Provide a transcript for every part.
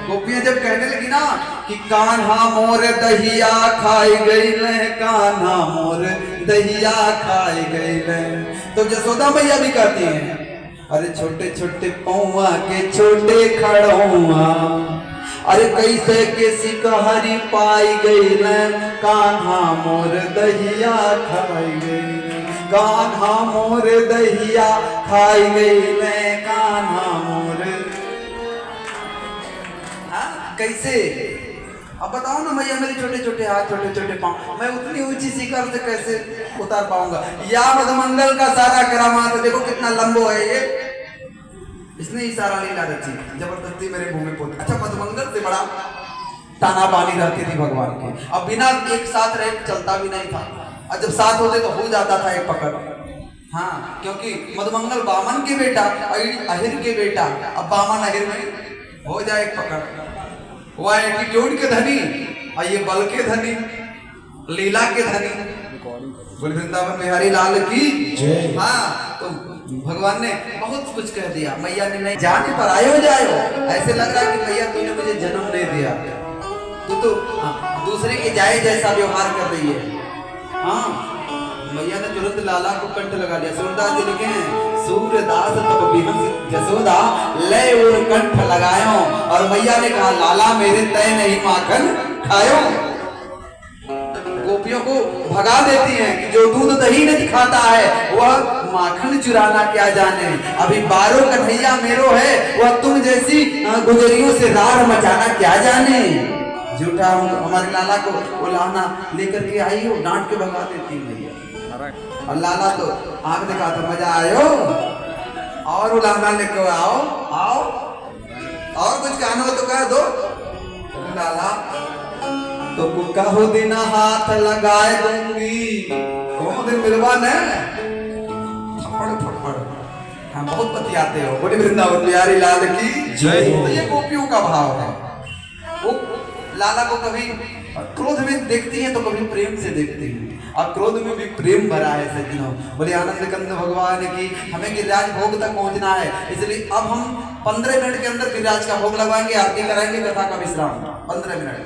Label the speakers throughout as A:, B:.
A: गोपियां जब कहने लगी ना कि कान्हा मोर दहिया खाई गई ले, कान्हा मोर दहिया खाई गई ले, तो जसोदा मैया भी कहती हैं अरे छोटे छोटे पौआ के छोटे खड़ौआ, अरे कैसे के सिकहरी पाई गई ले, कान्हा मोर दहिया खाई गई, कान्हा मोर दहिया खाई गई ले, कान्हा मोर। कैसे? अब बताओ ना मैया, मेरे छोटे छोटे हाथ छोटे छोटे पांव, मैं उतनी ऊंची शिखर से कैसे उतार पाऊंगा? या मधुमंगल का सारा करामात देखो कितना लंबो है ये, इसने इशारा लीला रची जबरदस्ती मेरे मुंह में पोत। अच्छा, मधुमंगल से बड़ा ताना बानी रहती थी भगवान की। अब बिना एक साथ रहे चलता भी नहीं था, और जब साथ होते तो हो जाता था एक पकड़। हाँ, क्योंकि मधुमंगल बामन के बेटा, अहिर के बेटा, अब बामन अहिर में हो जाए एक पकड़। वो एटीट्यूड के धनी और ये बल के धनी, लीला के धनी। बोल वृंदावन बिहारी लाल की जय। हाँ, तो भगवान ने बहुत कुछ कह दिया, मैया ने नहीं जाने पर आयो जायो, ऐसे लग रहा है कि मैया तूने मुझे जन्म नहीं दिया, तू तो दूसरे के जाए जैसा व्यवहार कर रही है। हाँ, मैया ने तुरंत लाला को कंठ लगा दिया। सूरदास जी लिखे हैं, सूरदास तब बिहंस जसोदा ले और कंठ लगायो, और मैया ने कहा लाला मेरे तय नहीं माखन खायो। गोपियों को भगा देती हैं कि जो दूध दही नहीं खाता है वह माखन चुराना क्या जाने, अभी 12 कन्हैया मेरो है, वह तुम जैसी गुजरियों से रार मचाना क्या जाने। झूठा हमारे लाला को वो लाना लेकर के आई हो, डांट के भगा देती मैया। और लाला तो आंख दिखा तो मजा आयो, और लाना लेकर आओ आओ, और कुछ कहना हो तो कह दो। लाला तो कुका हो दिन हाथ लगाए दूंगी, कौन दिन मिलवा ने थप्पड़ थप्पड़। हाँ, बहुत बतियाते हो। बोले वृंदावन बिहारी लाल की जय। तो ये गोपियों का भाव है। वो लाला को कभी क्रोध में देखती है तो कभी प्रेम से देखती है, और क्रोध में भी प्रेम भरा है सज्जनों। बोले आनंद कंद भगवान की हमें गिरिराज भोग तक पहुंचना है, इसलिए अब हम 15 मिनट के अंदर गिरिराज का भोग लगवाएंगे, आरती कराएंगे, कथा का विश्राम 15 मिनट।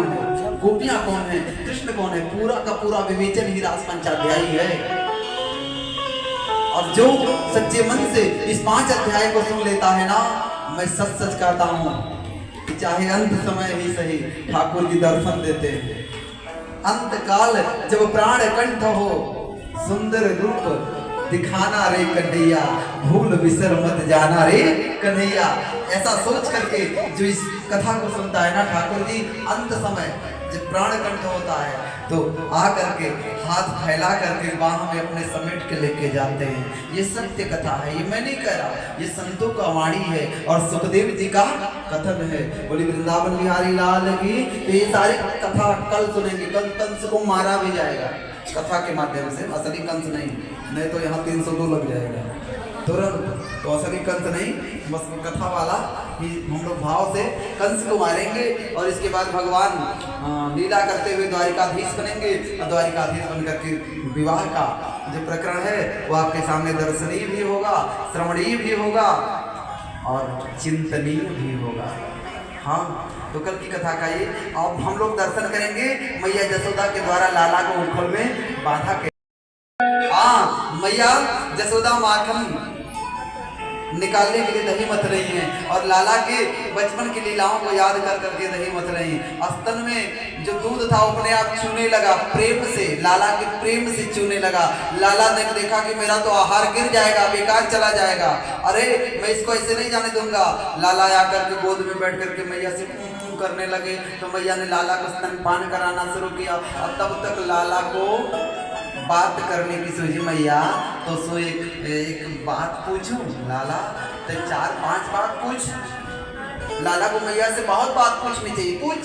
A: गोपियां कौन है, कृष्ण कौन है, पूरा का पूरा विवेचन ही रास पंचाध्यायी है। और जो सच्चे मन से इस 5 अध्याय को सुन लेता है ना, मैं सच सच कहता हूँ, चाहे अंत समय ही सही ठाकुर जी दर्शन देते हैं। अंत काल जब प्राण कंठ हो, सुंदर रूप दिखाना रे कन्हैया, भूल बिसर मत जाना रे कन्हैया। ऐसा सोच करके जो इस कथा को सुनता है ना ठाकुर जी, अंत समय जब प्राण कंठ होता है तो आ करके हाथ फैला करके बाह में अपने समेट के लेके जाते हैं। ये सत्य कथा है, ये मैं नहीं कह रहा, ये संतों का वाणी है और सुखदेव जी का कथन है। बोली वृंदावन बिहारी लाल की। तो ये सारी कथा कल सुनेंगे, कल कंस को मारा भी जाएगा कथा के माध्यम से, असली कंस नहीं तो यहाँ 302 लग जाएगा तुरंत। तो असली कंस नहीं, बस कथा वाला ही हम लोग भाव से कंस को मारेंगे, और इसके बाद भगवान लीला करते हुए द्वारिकाधीश बनेंगे, और द्वारिकाधीश बनकर के विवाह का जो प्रकरण है वो आपके सामने दर्शनीय भी होगा, श्रवणीय भी होगा और चिंतनीय भी होगा। हाँ, तो कल की कथा का ये अब हम लोग दर्शन करेंगे मैया जसोदा के द्वारा लाला को उखल में बाधा के। हाँ, मैया जसोदा माखन निकालने के लिए दही मथ रही हैं, और लाला के बचपन की लीलाओं को याद कर करके दही मथ रही हैं। स्तन में जो दूध था वो अपने आप चूने लगा, प्रेम से, लाला के प्रेम से चूने लगा। लाला ने देखा कि मेरा तो आहार गिर जाएगा, बेकार चला जाएगा, अरे मैं इसको ऐसे नहीं जाने दूंगा। लाला आकर के गोद में बैठ करके मैया से करने लगे, तो मैया ने लाला को स्तनपान कराना शुरू किया। और तब तक लाला को बात करने की सोची मैया, तो सो एक बात पूछूं लाला, तो 4-5 बात पूछ। लाला को मैया से बहुत बात पूछनी चाहिए, पूछ।